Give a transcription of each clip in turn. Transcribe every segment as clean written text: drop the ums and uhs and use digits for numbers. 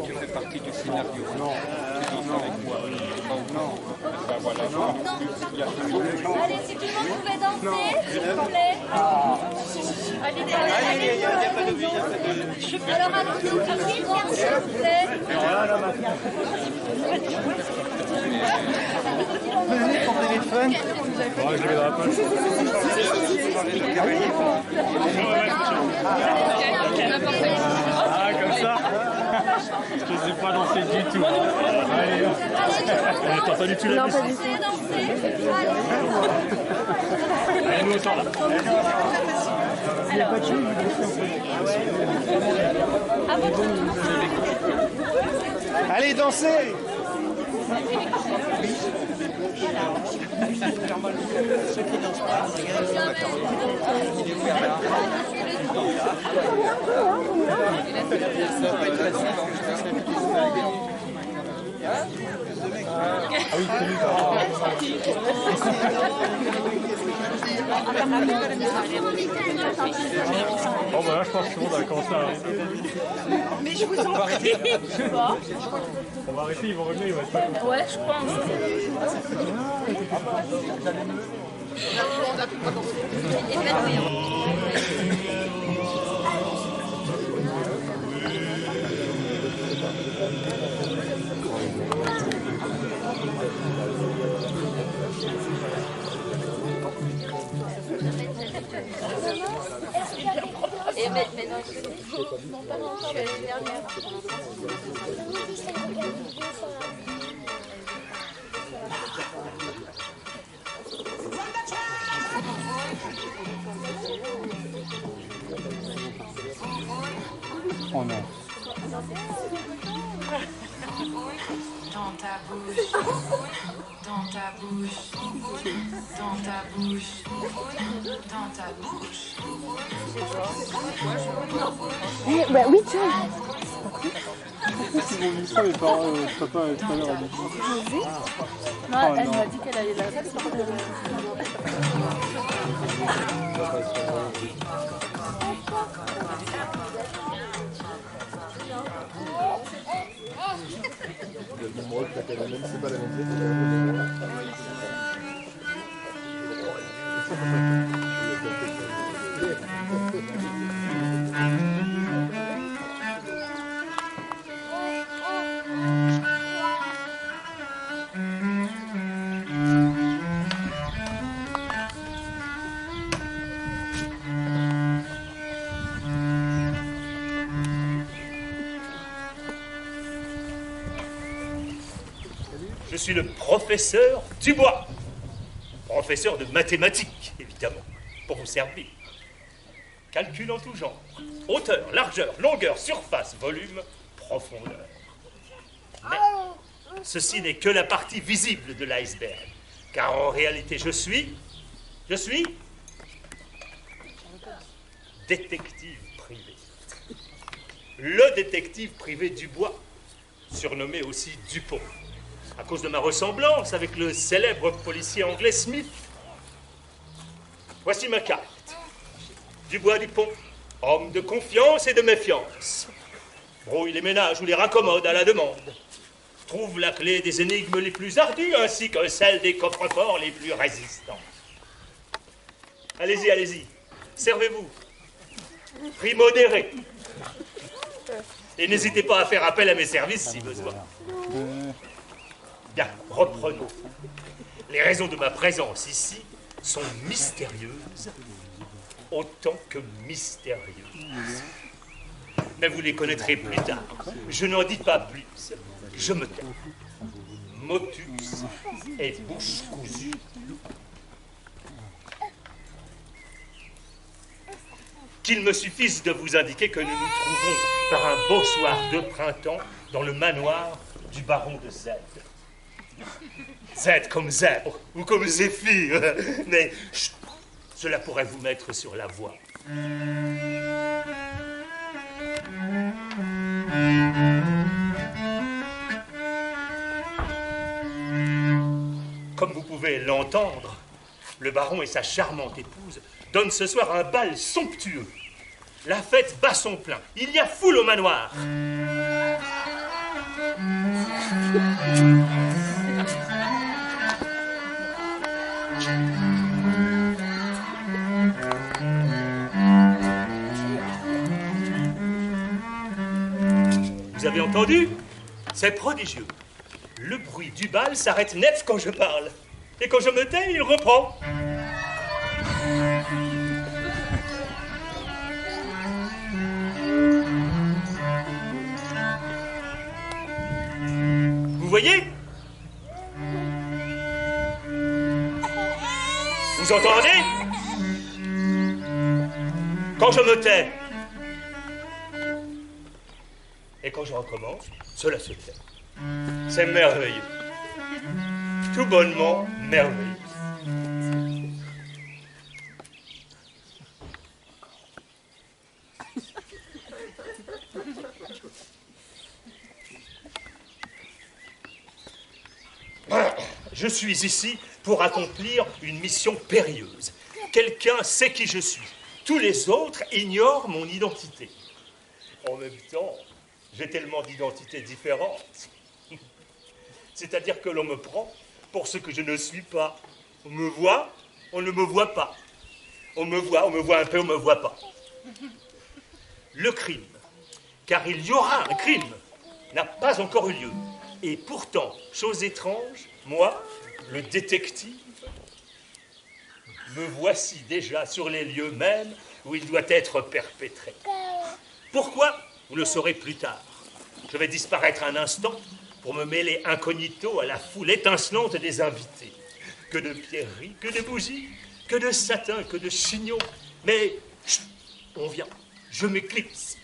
qui fait partie du scénario. Non, non, avec moi. Non, ben voilà. Non. Allez, si tout le monde pouvait danser, s'il vous plaît. Allez, alors allons-y, tout de suite, s'il vous plaît. Venez pour téléphone. Ah, comme ça. Je ne sais pas danser du tout. Allez, t'as pas du tout la musique. Allez, nous autant. Il n'y a pas de chute. Allez, dansez. Ceux qui dansent pas, Ah oui, c'est lui. Bon, bah là, je pense que tout le monde a commencé à arrêter. Mais je vous en prie. On va arrêter, ils vont revenir, ils vont être pas contents. Ouais, je pense. Et maintenant, je suis l'année dernière. Oh non. Dans ta bouche, dans ta bouche, dans ta bouche, dans ta bouche. Bah oui, tiens. Ils m'ont dit ça, mes parents, papa tout à l'heure a dit. Non, elle m'a dit qu'elle allait la sortir. Je suis le professeur Dubois, professeur de mathématiques, évidemment, pour vous servir. Calcul en tout genre, hauteur, largeur, longueur, surface, volume, profondeur. Mais ceci n'est que la partie visible de l'iceberg, car en réalité je suis détective privé. Le détective privé Dubois, surnommé aussi Dupont, à cause de ma ressemblance avec le célèbre policier anglais Smith. Voici ma carte. Dubois Dupont, homme de confiance et de méfiance. Brouille les ménages ou les raccommode à la demande. Trouve la clé des énigmes les plus ardues ainsi que celle des coffres-forts les plus résistants. Allez-y, allez-y. Servez-vous. Prix modéré. Et n'hésitez pas à faire appel à mes services si besoin. Bien, reprenons. Les raisons de ma présence ici sont mystérieuses, autant que mystérieuses. Mais vous les connaîtrez plus tard. Je n'en dis pas plus. Je me tais. Motus et bouche cousue. Qu'il me suffise de vous indiquer que nous nous trouvons par un beau soir de printemps dans le manoir du baron de Z. Z comme zèbre ou comme zéphyr, mais chut, cela pourrait vous mettre sur la voie. Comme vous pouvez l'entendre, le baron et sa charmante épouse donnent ce soir un bal somptueux. La fête bat son plein. Il y a foule au manoir. Vous avez entendu? C'est prodigieux. Le bruit du bal s'arrête net quand je parle. Et quand je me tais, il reprend. Vous voyez? Vous entendez? Quand je me tais. Et quand je recommence, cela se tait. C'est merveilleux. Tout bonnement merveilleux. Je suis ici pour accomplir une mission périlleuse. Quelqu'un sait qui je suis. Tous les autres ignorent mon identité. En même temps, j'ai tellement d'identités différentes. C'est-à-dire que l'on me prend pour ce que je ne suis pas. On me voit, on ne me voit pas. On me voit un peu, on ne me voit pas. Le crime, car il y aura un crime, n'a pas encore eu lieu. Et pourtant, chose étrange, moi, le détective, me voici déjà sur les lieux mêmes où il doit être perpétré. Pourquoi? Vous le saurez plus tard. Je vais disparaître un instant pour me mêler incognito à la foule étincelante des invités. Que de pierreries, que de bougies, que de satin, que de chignons. Mais, chut, on vient, je m'éclipse,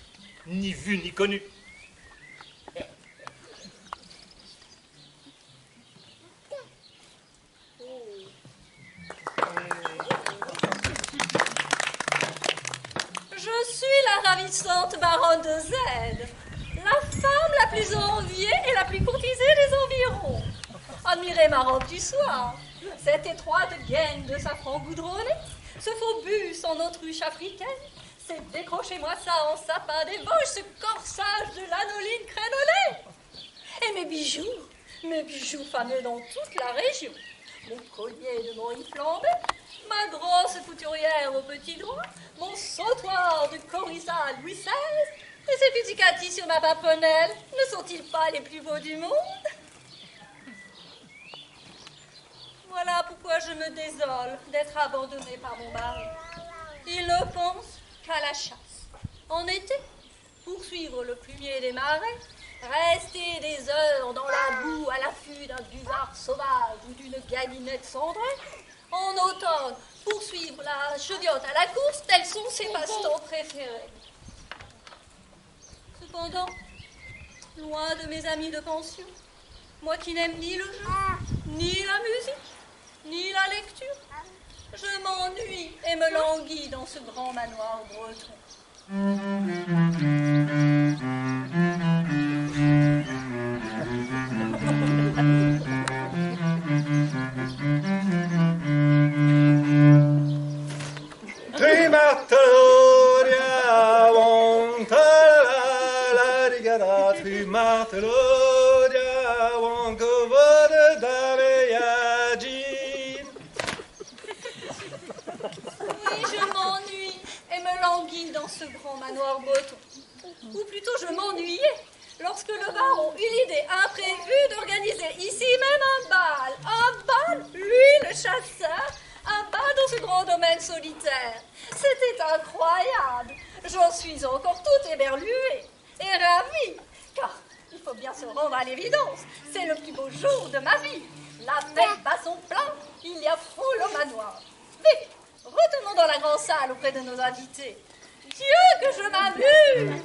ni vu ni connu. Je suis la ravissante baronne de Z, la femme la plus enviée et la plus courtisée des environs. Admirez ma robe du soir, cette étroite gaine de safran goudronné, ce faux bus en autruche africaine, c'est décrochez-moi ça en sapin des Vosges, ce corsage de lanoline crénelée. Et mes bijoux fameux dans toute la région, mon collier de Maurice flambé, ma grosse couturière au petit doigt, mon sautoir de Corissa Louis XVI, et ces pizzicati sur ma paponnelle, ne sont-ils pas les plus beaux du monde? Voilà pourquoi je me désole d'être abandonnée par mon mari. Il ne pense qu'à la chasse. En été, poursuivre le plumier des marais, rester des heures dans la boue à l'affût d'un buvard sauvage ou d'une galinette cendrée. En automne, poursuivre la cheviote à la course, tels sont ses passe-temps préférés. Cependant, loin de mes amis de pension, moi qui n'aime ni le jeu, ni la musique, ni la lecture, je m'ennuie et me languis dans ce grand manoir breton. Dans ce grand manoir breton. Ou plutôt je m'ennuyais lorsque le baron eut l'idée imprévue d'organiser ici même un bal. Un bal, lui le chasseur, un bal dans ce grand domaine solitaire. C'était incroyable. J'en suis encore toute éberluée et ravie, car il faut bien se rendre à l'évidence, c'est le plus beau jour de ma vie. La fête bat son plein, il y a foule au manoir. Vite, retournons dans la grande salle auprès de nos invités. Dieu, que je m'amuse!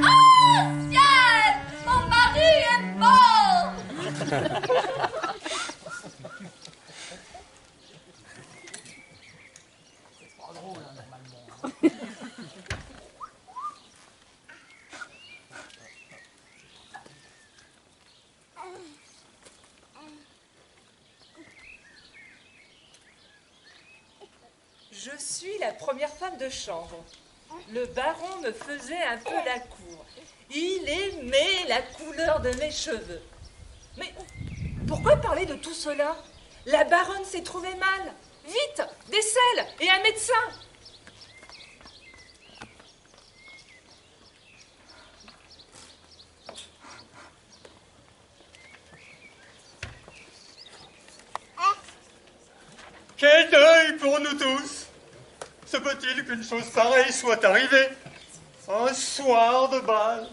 Ah, ciel! Mon mari est mort! Je suis la première femme de chambre. le baron me faisait un peu la cour. Il aimait la couleur de mes cheveux. Mais pourquoi parler de tout cela? La baronne s'est trouvée mal. Vite, des selles et un médecin. Quel deuil pour nous tous! Se peut-il qu'une chose pareille soit arrivée? Un soir de bal.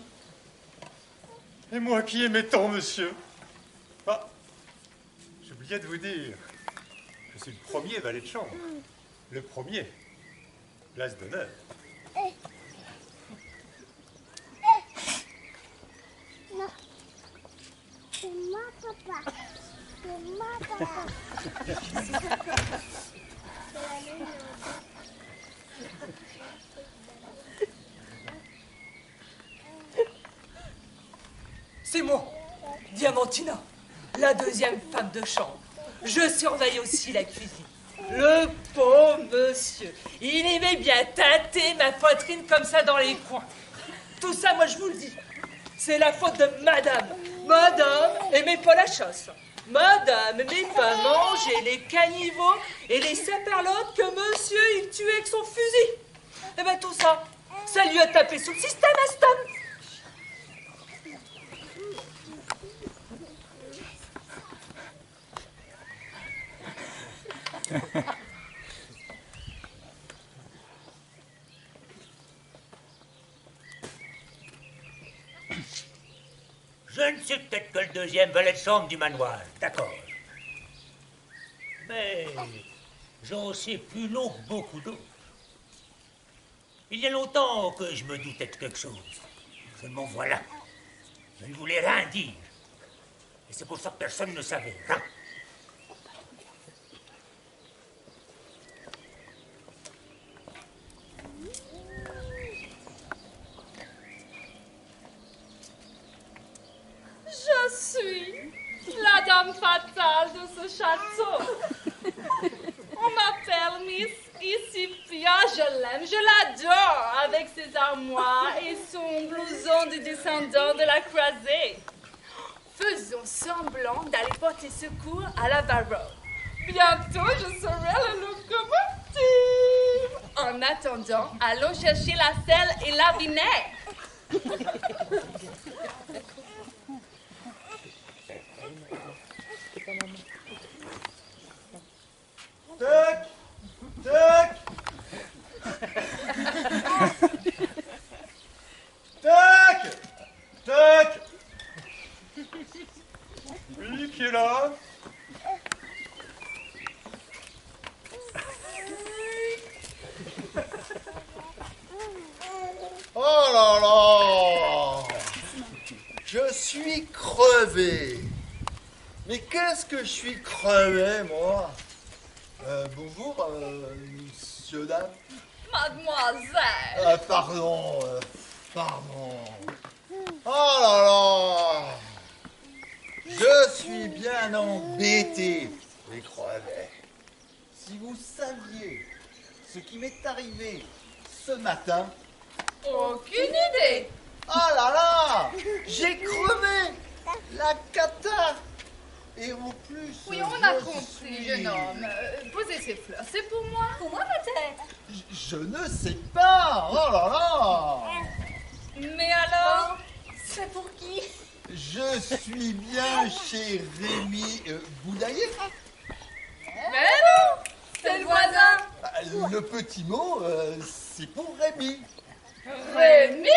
Et moi qui aimais tant, monsieur. Ah, j'oubliais de vous dire. Je suis le premier valet de chambre. Le premier. Place d'honneur. Non. C'est moi, papa. C'est moi, papa. C'est moi, Diamantina, la deuxième femme de chambre. Je surveille aussi la cuisine. Le pauvre monsieur, il aimait bien tâter ma poitrine comme ça dans les coins. Tout ça, moi je vous le dis, c'est la faute de madame. Madame aimait pas la chasse. Madame n'aimait pas manger les caniveaux et les saperlottes que monsieur il tuait avec son fusil. Eh ben tout ça, ça lui a tapé sous le système à cet homme. Je ne suis peut-être que le deuxième valet de chambre du manoir, d'accord. Mais j'en sais plus long que beaucoup d'autres. Il y a longtemps que je me doutais de quelque chose. Seulement voilà, je ne voulais rien dire. Et c'est pour ça que personne ne savait rien. Je suis la dame fatale de ce château. On m'appelle Miss Issipia, je l'aime, je l'adore, avec ses armoires et son blouson de descendant de la croisée. Faisons semblant d'aller porter secours à la baronne. Bientôt, je serai la locomotive. En attendant, allons chercher la selle et la vinaigre. Toc! Toc! Toc! Toc! Oui, qui est là? Oh là là! Je suis crevé. Mais qu'est-ce que je suis crevé, moi? Bonjour, monsieur, dame. Mademoiselle. Pardon, pardon. Oh là là! Je suis bien embêté, les crevets. Si vous saviez ce qui m'est arrivé ce matin... Aucune idée. Ah là là! J'ai crevé! La cata! Et en plus... Oui, on a compris, jeune homme. Posez ces fleurs, c'est pour moi. Pour moi peut-être. Je ne sais pas! Oh là là! Mais alors, c'est pour qui? Je suis bien chez Rémi Boudaillé. Mais non, c'est le voisin. Le petit mot, c'est pour Rémi. Rémi?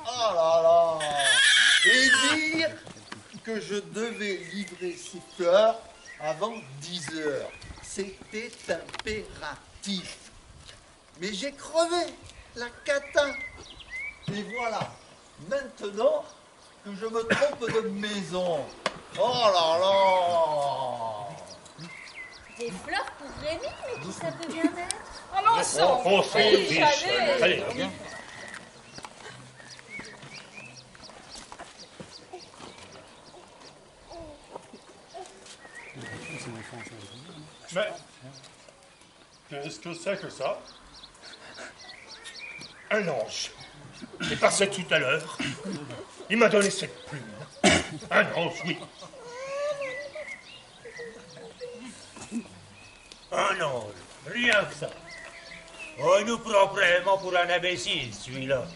Oh là là! Et dire que je devais livrer ces fleurs avant 10 heures. C'était impératif. Mais j'ai crevé la cata. Et voilà, maintenant que je me trompe de maison. Oh là là! Des fleurs pour Rémi, mais qui ça peut bien être? Allons ensemble. Allez. Mais qu'est-ce que c'est que ça? un ange est passé tout à l'heure. Il m'a donné cette plume. Un ange, oui. Un ange, rien que ça. On nous prend vraiment pour un imbécile, celui-là.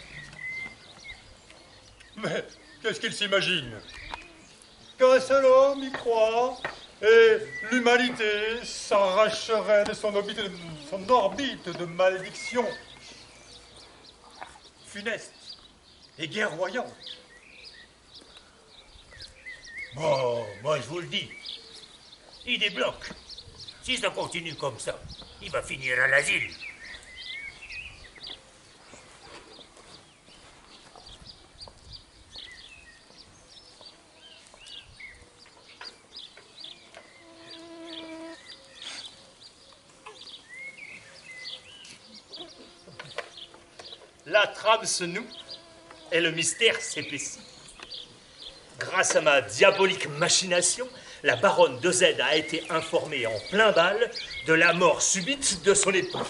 Mais qu'est-ce qu'il s'imagine? Qu'un seul homme y croit et l'humanité s'arracherait de son orbite de malédiction funeste et guerroyante. Bon, moi je vous le dis, il débloque. Si ça continue comme ça, il va finir à l'asile. La trame se noue et le mystère s'épaissit. Grâce à ma diabolique machination, la baronne de Z a été informée en plein bal de la mort subite de son époux.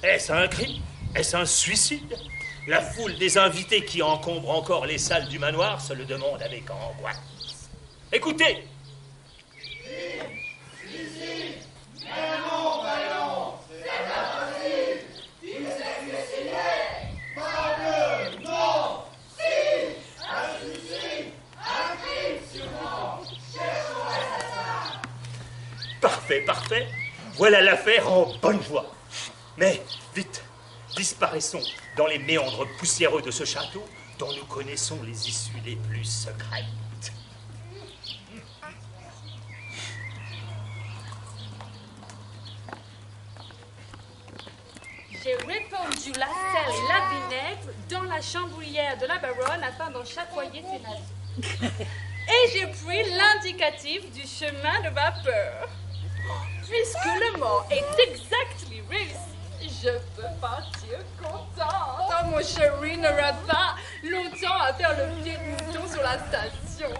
Est-ce un crime? Est-ce un suicide? La foule des invités qui encombre encore les salles du manoir se le demande avec angoisse. Écoutez! Parfait, parfait. Voilà l'affaire en bonne voie. Mais, vite, disparaissons dans les méandres poussiéreux de ce château dont nous connaissons les issues les plus secrètes. J'ai répandu la sel et la vinaigre dans la chambrière de la baronne afin d'en chatoyer ses naseaux. Et j'ai pris l'indicatif du chemin de vapeur. Puisque le mort est exactement réussi, je peux partir contente. Oh, mon chéri n'aura pas longtemps à faire le pied de mouton sur la station.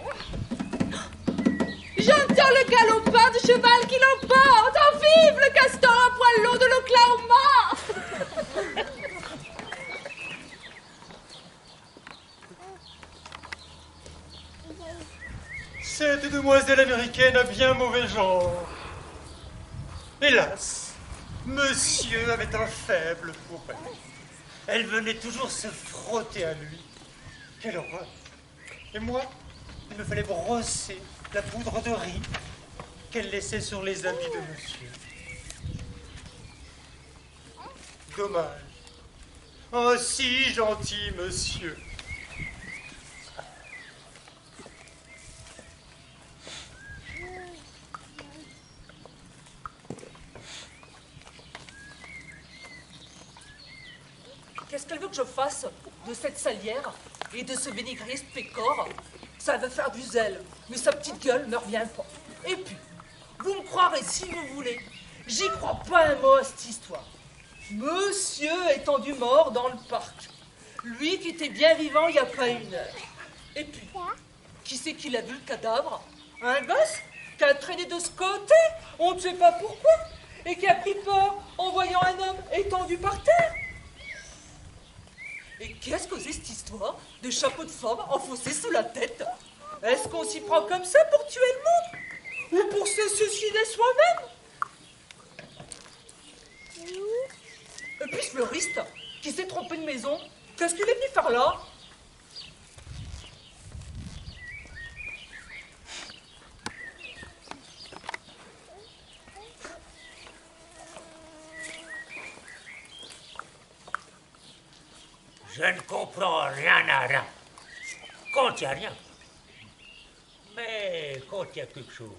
J'entends le galopin du cheval qui l'emporte. Oh, vive le castor à poil long de l'Oklahoma! Cette demoiselle américaine a bien mauvais genre. Hélas, monsieur avait un faible pour elle. Elle venait toujours se frotter à lui. Quelle horreur! Et moi, il me fallait brosser la poudre de riz qu'elle laissait sur les habits de monsieur. Dommage. Un si gentil monsieur. Qu'est-ce qu'elle veut que je fasse de cette salière et de ce vénégriste pécore? Ça va faire du zèle, mais sa petite gueule ne revient pas. Et puis, vous me croirez si vous voulez, j'y crois pas un mot à cette histoire. Monsieur est étendu mort dans le parc. Lui qui était bien vivant il n'y a pas une heure. Et puis, qui c'est qui l'a vu le cadavre? Un gosse qui a traîné de ce côté, on ne sait pas pourquoi, et qui a pris peur en voyant un homme étendu par terre. Et qu'est-ce que c'est cette histoire de chapeau de femme enfoncé sous la tête? Est-ce qu'on s'y prend comme ça pour tuer le monde? Ou pour se suicider soi-même? Et puis ce fleuriste qui s'est trompé de maison, qu'est-ce qu'il est venu faire là? Je ne comprends rien à rien. Quand il n'y a rien. Mais quand il y a quelque chose,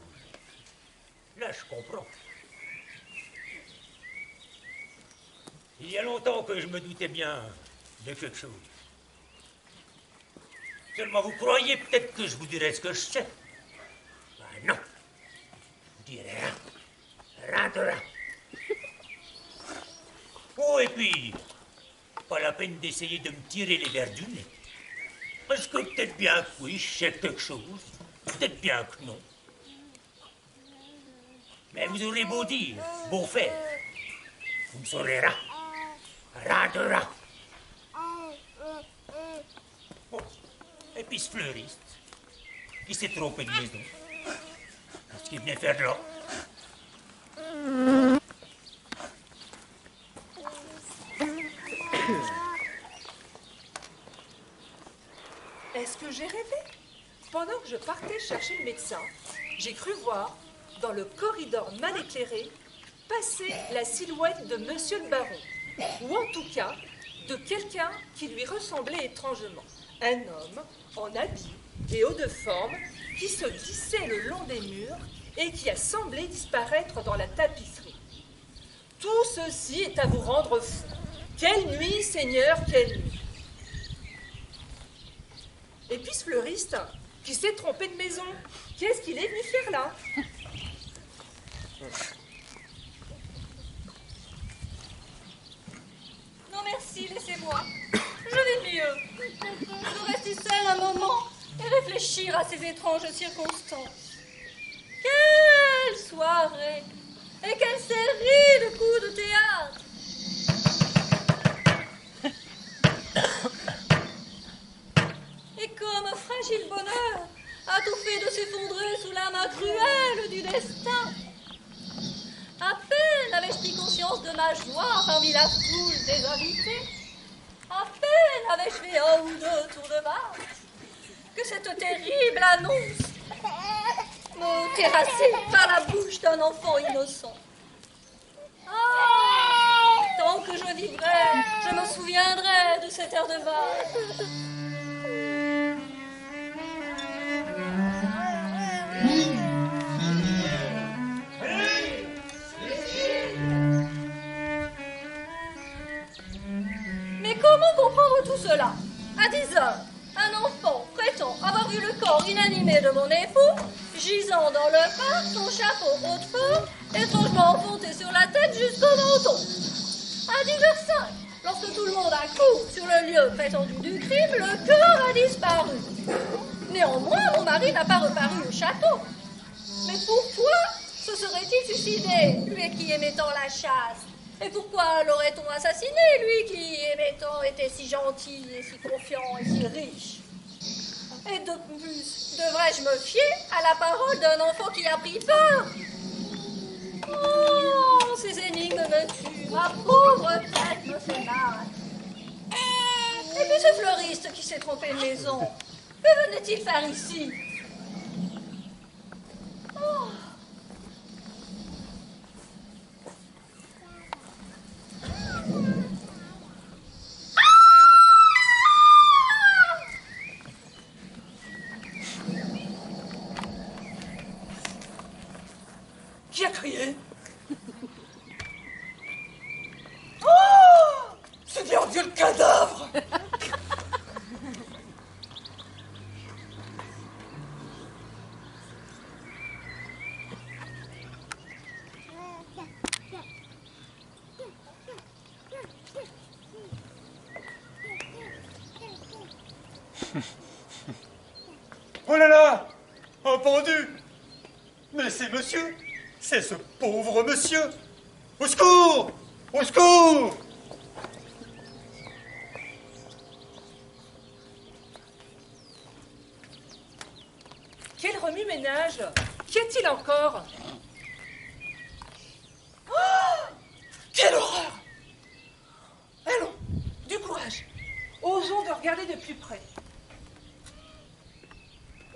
là je comprends. Il y a longtemps que je me doutais bien de quelque chose. Seulement vous croyez peut-être que je vous dirais ce que je sais. Ben non. Je vous dirai rien. Rien de rien. Oh, et puis, pas la peine d'essayer de me tirer les verres du nez. Parce que peut-être bien que oui, je sais quelque chose. Peut-être bien que non. Mais vous aurez beau dire, beau faire, vous ne saurez rat. Rat de rat. Bon. Et puis ce fleuriste, qui s'est trompé de maison. Qu'est-ce qu'il venait faire là? Est-ce que j'ai rêvé? Pendant que je partais chercher le médecin, j'ai cru voir, dans le corridor mal éclairé, passer la silhouette de Monsieur le Baron, ou en tout cas, de quelqu'un qui lui ressemblait étrangement. Un homme en habit et haut de forme qui se glissait le long des murs et qui a semblé disparaître dans la tapisserie. Tout ceci est à vous rendre fou. Quelle nuit, Seigneur, quelle nuit! Et puis ce fleuriste qui s'est trompé de maison, qu'est-ce qu'il est venu faire là? Non merci, laissez-moi. Je vais mieux. Je veux rester seule un moment et réfléchir à ces étranges circonstances. Quelle soirée et quelle série de coups de théâtre! Et comme un fragile bonheur a tout fait de s'effondrer sous la main cruelle du destin. À peine avais-je pris conscience de ma joie parmi la foule des invités. À peine avais-je fait un ou deux tours de marche que cette terrible annonce me terrassait par la bouche d'un enfant innocent. Ah, tant que je vivrai, je me souviendrai de cet air de bal. Mais comment comprendre tout cela? À 10 heures, un enfant prétend avoir vu le corps inanimé de mon époux, gisant dans le parc, son chapeau haut de forme, étrangement enfoncé sur la tête jusqu'au menton. À 10h05, lorsque tout le monde accourt sur le lieu prétendu du crime, le corps a disparu. Néanmoins, mon mari n'a pas reparu au château. Mais pourquoi se serait-il suicidé, lui qui aimait tant la chasse? Et pourquoi l'aurait-on assassiné, lui qui, aimait tant, était si gentil et si confiant et si riche? Et de plus, devrais-je me fier à la parole d'un enfant qui a pris peur? Oh, ces énigmes me tuent, ma pauvre tête me fait mal. Et puis ce fleuriste qui s'est trompé de maison, que venait-il faire ici? Oh. Qui a crié? Oh! C'est bien Dieu le cadavre! Oh là là! Un pendu! Mais c'est monsieur! C'est ce pauvre monsieur! Au secours! Au secours! Quel remue-ménage! Qu'y a-t-il encore? Oh! Quelle horreur! Allons, du courage. Osons de regarder de plus près.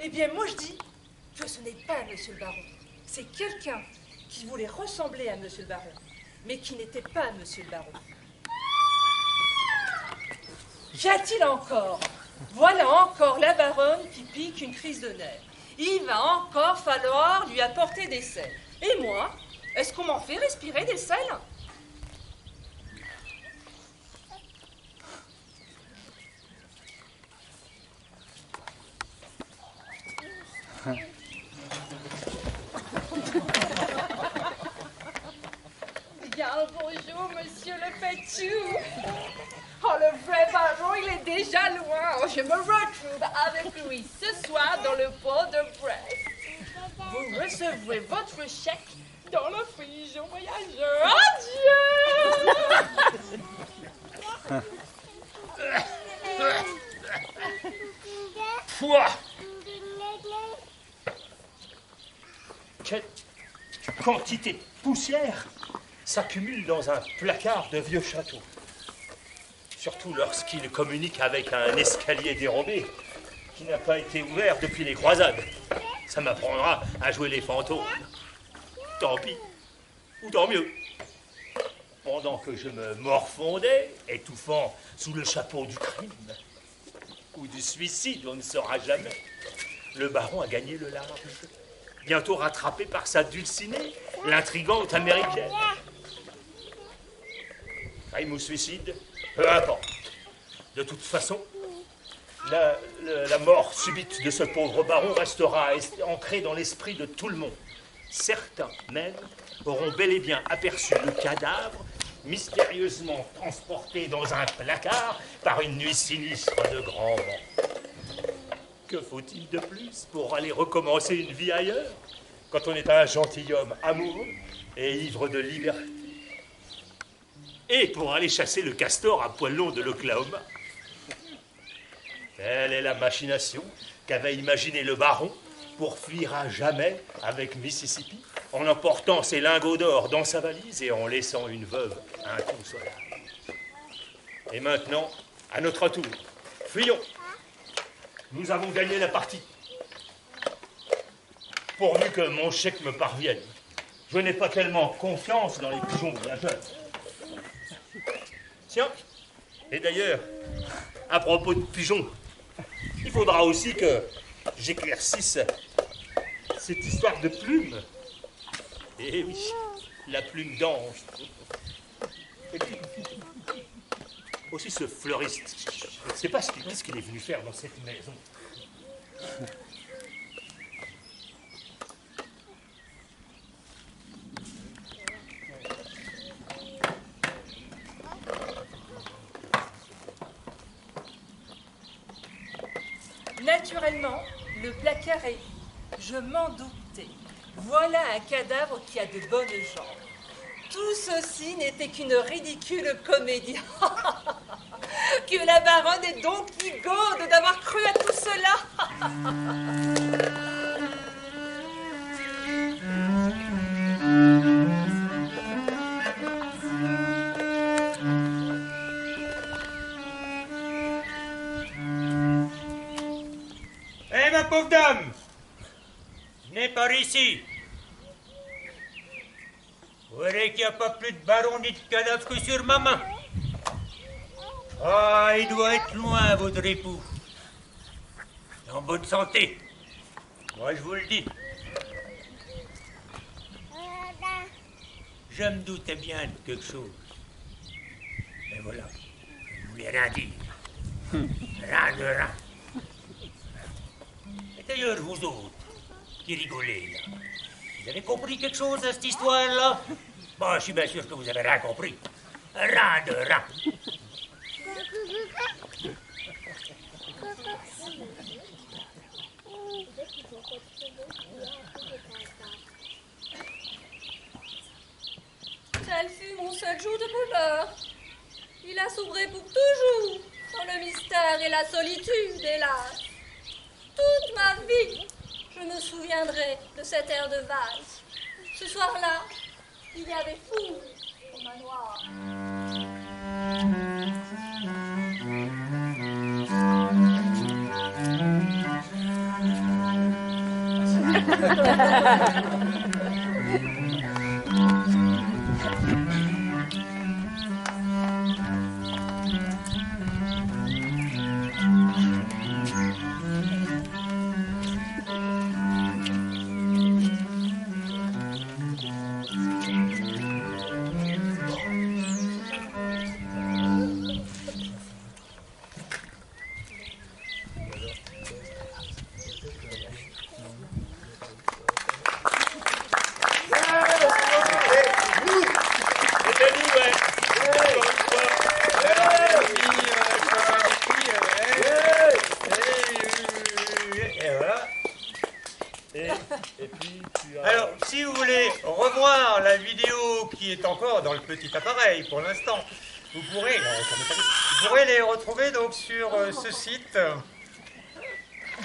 Eh bien, moi je dis que ce n'est pas Monsieur le Baron. C'est quelqu'un qui voulait ressembler à Monsieur le Baron, mais qui n'était pas Monsieur le Baron. Qu'y a-t-il encore? Voilà encore la baronne qui pique une crise de nerfs. Il va encore falloir lui apporter des sels. Et moi, est-ce qu'on m'en fait respirer des sels? Bien, bonjour, monsieur le Pétou. Oh, le vrai baron, il est déjà loin. Oh, je me retrouve avec lui ce soir dans le port de Brest. Vous recevrez votre chèque dans le pigeon voyageur. Adieu. Pouah! Quelle quantité de poussière s'accumule dans un placard de vieux château. Surtout lorsqu'il communique avec un escalier dérobé qui n'a pas été ouvert depuis les croisades. Ça m'apprendra à jouer les fantômes. Tant pis, ou tant mieux. Pendant que je me morfondais, étouffant sous le chapeau du crime, ou du suicide, on ne saura jamais, le baron a gagné le large. Bientôt rattrapé par sa dulcinée, l'intrigante américaine. Crime ou suicide, peu importe. De toute façon, la mort subite de ce pauvre baron restera ancrée dans l'esprit de tout le monde. Certains, même, auront bel et bien aperçu le cadavre mystérieusement transporté dans un placard par une nuit sinistre de grand vent. Que faut-il de plus pour aller recommencer une vie ailleurs, quand on est un gentilhomme amoureux et ivre de liberté? Et pour aller chasser le castor à poil long de l'Oklahoma. Telle est la machination qu'avait imaginée le baron pour fuir à jamais avec Mississippi, en emportant ses lingots d'or dans sa valise et en laissant une veuve inconsolable. Et maintenant, à notre tour, fuyons. Nous avons gagné la partie. Pourvu que mon chèque me parvienne. Je n'ai pas tellement confiance dans les pigeons voyageurs. Tiens, et d'ailleurs, à propos de pigeons, il faudra aussi que j'éclaircisse cette histoire de plume. Eh oui, la plume d'ange. Et puis, aussi ce fleuriste. Je ne sais pas qu'est-ce qu'il est venu faire dans cette maison. Naturellement, le placard est vide. Je m'en doutais. Voilà un cadavre qui a de bonnes jambes. Tout ceci n'était qu'une ridicule comédie. Que la baronne est donc gigaude d'avoir cru à tout cela. Hé, ma pauvre dame! Venez par ici. Vous verrez qu'il n'y a pas plus de baron ni de cadavre que sur ma main. Ah, il doit être loin, votre époux. En bonne santé. Moi, je vous le dis. Je me doutais bien de quelque chose. Mais voilà, je ne voulais rien dire. Rien de rien. Et d'ailleurs, vous autres, qui rigolez, là, vous avez compris quelque chose à cette histoire-là? Bon, je suis bien sûr que vous avez rien compris. Rien de rien. Tel fut mon seul jour de bonheur. Il a sombré pour toujours dans le mystère et la solitude, hélas. Toute ma vie, je me souviendrai de cet air de valse. Ce soir-là, il y avait foule au manoir. Et puis tu as... Alors, si vous voulez revoir la vidéo qui est encore dans le petit appareil pour l'instant, vous pourrez les retrouver donc sur ce site.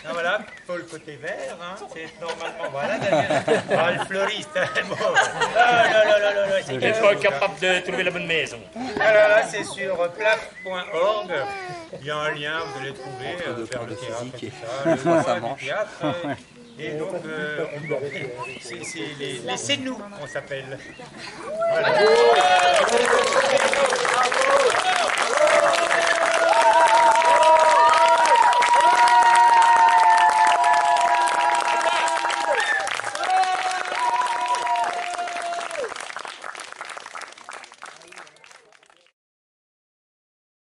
Ah, voilà, Paul côté vert, hein, c'est normalement, voilà, Daniel, le fleuriste, bon. Il n'est pas capable de trouver la bonne maison. Alors là, c'est sur plaf.org, il y a un lien, vous allez trouver vers le théâtre et tout ça, le droit du théâtre, et donc, c'est les C'est nous, on s'appelle. Voilà.